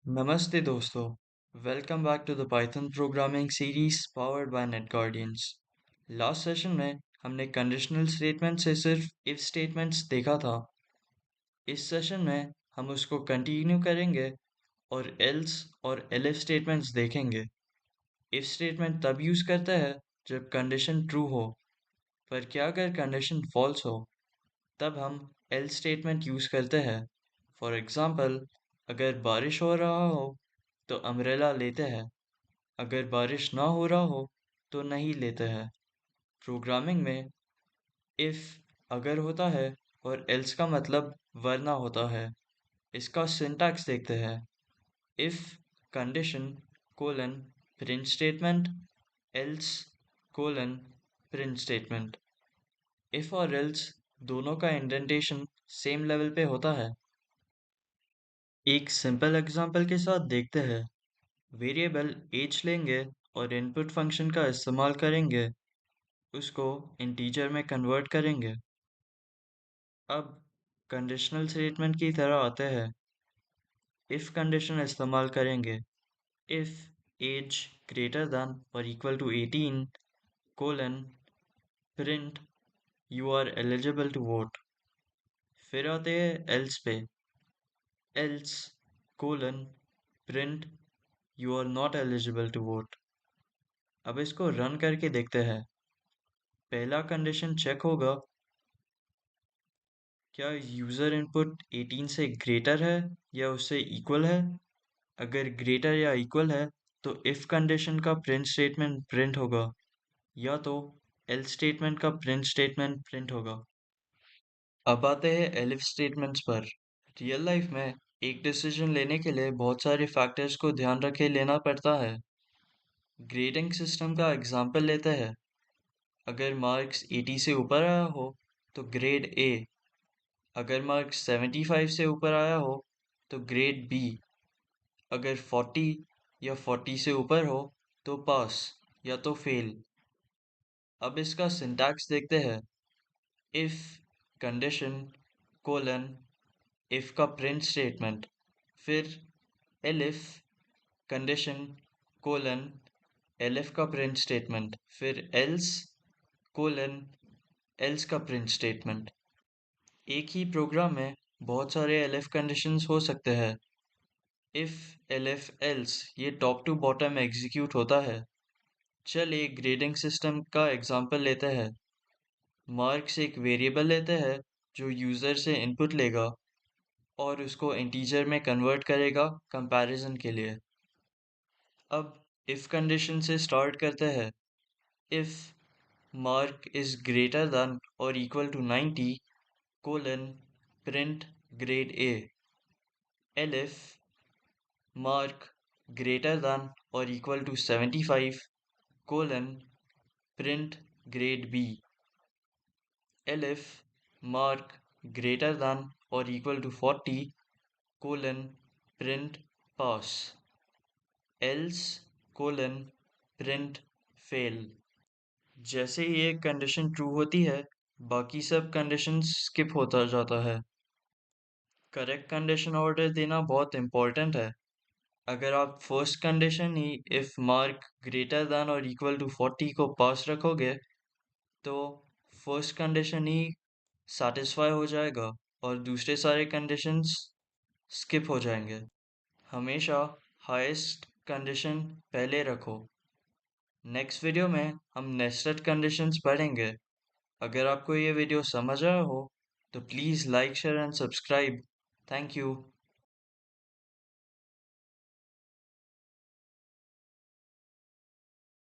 Namaste दोस्तों, welcome back to the Python programming series powered by Net Guardians. Last session में हमने conditional statement से सिर्फ if statements देखा था। इस सेशन में हम उसको कंटिन्यू करेंगे और एल्स और एलिफ स्टेटमेंट्स देखेंगे। इफ स्टेटमेंट तब यूज करता है जब कंडीशन ट्रू हो, पर क्या अगर कंडीशन फॉल्स हो, तब हम एल्स स्टेटमेंट यूज करते हैं। फॉर एग्जाम्पल, अगर बारिश हो रहा हो तो अम्ब्रेला लेते हैं, अगर बारिश ना हो रहा हो तो नहीं लेते हैं। प्रोग्रामिंग में इफ अगर होता है और एल्स का मतलब वरना होता है। इसका सिंटैक्स देखते हैं। If condition colon print statement, else colon print statement. If और एल्स दोनों का इंडेंटेशन सेम लेवल पे होता है। एक सिंपल एग्जांपल के साथ देखते हैं। वेरिएबल एज लेंगे और इनपुट फंक्शन का इस्तेमाल करेंगे, उसको इंटीजर में कन्वर्ट करेंगे। अब कंडीशनल स्टेटमेंट की तरह आते हैं। इफ कंडीशन इस्तेमाल करेंगे। इफ एज ग्रेटर दैन और equal to 18 colon print you are eligible to vote. फिर आते हैं एल्स पे। Else colon print you are not eligible to vote. अब इसको रन करके देखते हैं। पहला कंडीशन चेक होगा, क्या यूज़र इनपुट 18 से ग्रेटर है या उससे इक्वल है। अगर ग्रेटर या इक्वल है तो इफ कंडीशन का प्रिंट स्टेटमेंट प्रिंट होगा, या तो एल्स स्टेटमेंट का प्रिंट स्टेटमेंट प्रिंट होगा। अब आते हैं एलिफ स्टेटमेंट्स पर। रियल लाइफ में एक डिसीजन लेने के लिए बहुत सारे फैक्टर्स को ध्यान रखे लेना पड़ता है। ग्रेडिंग सिस्टम का एग्जांपल लेते हैं। अगर मार्क्स 80 से ऊपर आया हो तो ग्रेड ए, अगर मार्क्स 75 से ऊपर आया हो तो ग्रेड बी, अगर 40 या 40 से ऊपर हो तो पास या तो फेल। अब इसका सिंटैक्स देखते हैं। इफ कंडीशन कोलन इफ का प्रिंट स्टेटमेंट, फिर एलिफ कंडीशन कोलन एलिफ का प्रिंट स्टेटमेंट, फिर एल्स कोलन एल्स का प्रिंट स्टेटमेंट। एक ही प्रोग्राम में बहुत सारे एलिफ कंडीशंस हो सकते हैं। इफ एलिफ एल्स ये टॉप टू बॉटम एग्जीक्यूट होता है। चलिए ग्रेडिंग सिस्टम का एग्जांपल लेते हैं। मार्क्स एक वेरिएबल लेते हैं जो यूज़र से इनपुट लेगा और उसको इंटीजर में कन्वर्ट करेगा कंपैरिजन के लिए। अब इफ कंडीशन से स्टार्ट करते हैं। If mark is greater than और equal to 90 colon print grade A. Elif mark greater than और equal to 75 colon print grade B. Elif mark greater than और equal to 40 colon print pass. Else colon print fail. जैसे ही एक condition true होती है, बाकी सब conditions skip होता जाता है। करेक्ट कंडीशन ऑर्डर देना बहुत इंपॉर्टेंट है। अगर आप first condition he if mark greater than और इक्वल टू 40 को पास रखोगे तो फर्स्ट कंडीशन ही सेटिस्फाई हो जाएगा और दूसरे सारे कंडीशंस स्किप हो जाएंगे। हमेशा हाईएस्ट कंडीशन पहले रखो। नेक्स्ट वीडियो में हम नेस्टेड कंडीशंस पढ़ेंगे। अगर आपको ये वीडियो समझ आया हो तो please like share and subscribe. Thank you.